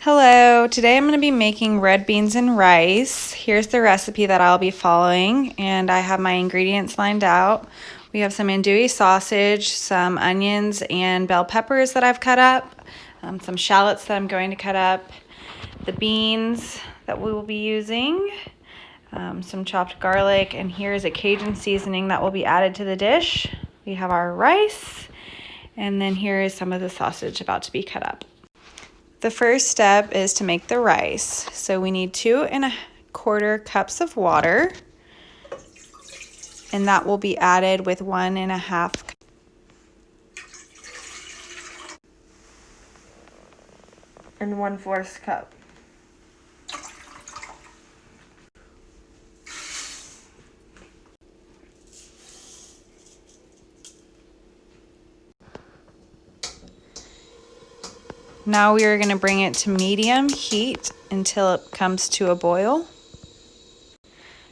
Hello, today I'm going to be making red beans and rice. Here's the recipe that I'll be following, and I have my ingredients lined out. We have some andouille sausage, some onions and bell peppers that I've cut up, some shallots that I'm going to cut up, the beans that we will be using, some chopped garlic, and here's a Cajun seasoning that will be added to the dish. We have our rice, and then here is some of the sausage about to be cut up. The first step is to make the rice. So we need 2¼ cups of water, and that will be added with 1½ and 1/4 cup. Now we are going to bring it to medium heat until it comes to a boil.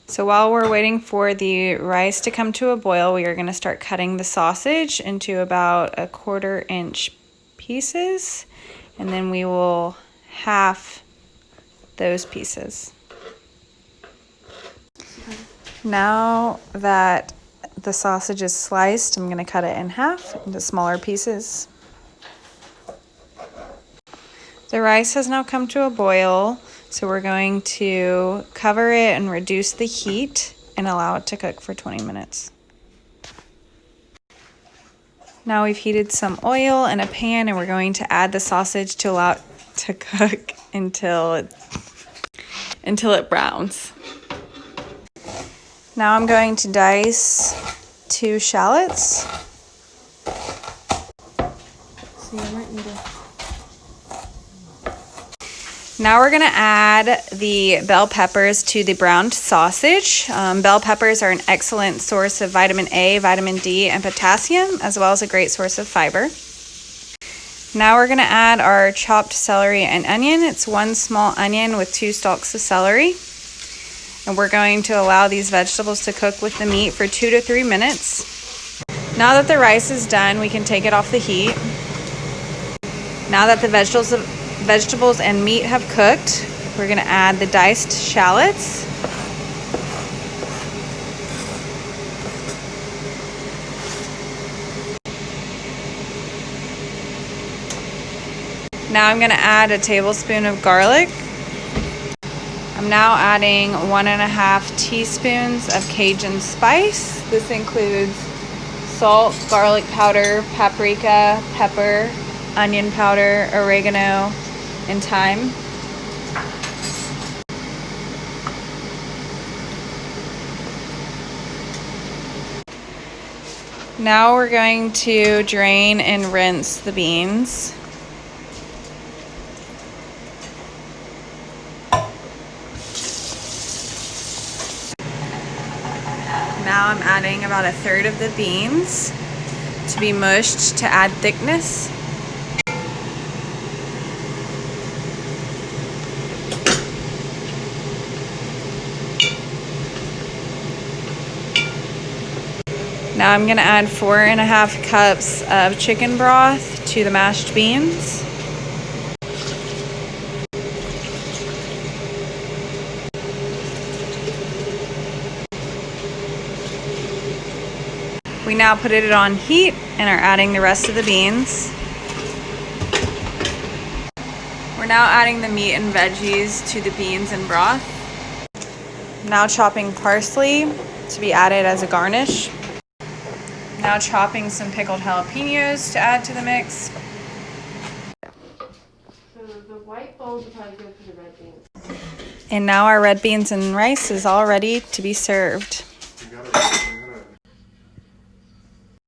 So while we're waiting for the rice to come to a boil, we are going to start cutting the sausage into about 1/4 inch pieces, and then we will half those pieces. Now that the sausage is sliced, I'm going to cut it in half into smaller pieces. The rice has now come to a boil, so we're going to cover it and reduce the heat and allow it to cook for 20 minutes. Now we've heated some oil in a pan, and we're going to add the sausage to allow it to cook until it browns. Now I'm going to dice 2 shallots. So you might need to... Now we're going to add the bell peppers to the browned sausage. Bell peppers are an excellent source of vitamin A, vitamin D, and potassium, as well as a great source of fiber. Now we're going to add our chopped celery and onion. It's 1 small onion with 2 stalks of celery. And we're going to allow these vegetables to cook with the meat for 2 to 3 minutes. Now that the rice is done, we can take it off the heat. Now that the vegetables and meat have cooked, we're going to add the diced shallots. Now I'm going to add a tablespoon of garlic. I'm now adding 1½ teaspoons of Cajun spice. This includes salt, garlic powder, paprika, pepper, onion powder, oregano, and thyme. Now we're going to drain and rinse the beans. Now I'm adding about 1/3 of the beans to be mushed to add thickness. Now I'm going to add 4½ cups of chicken broth to the mashed beans. We now put it on heat and are adding the rest of the beans. We're now adding the meat and veggies to the beans and broth. Now chopping parsley to be added as a garnish. Now chopping some pickled jalapenos to add to the mix. So the white bowls are probably good for the red beans. And now our red beans and rice is all ready to be served.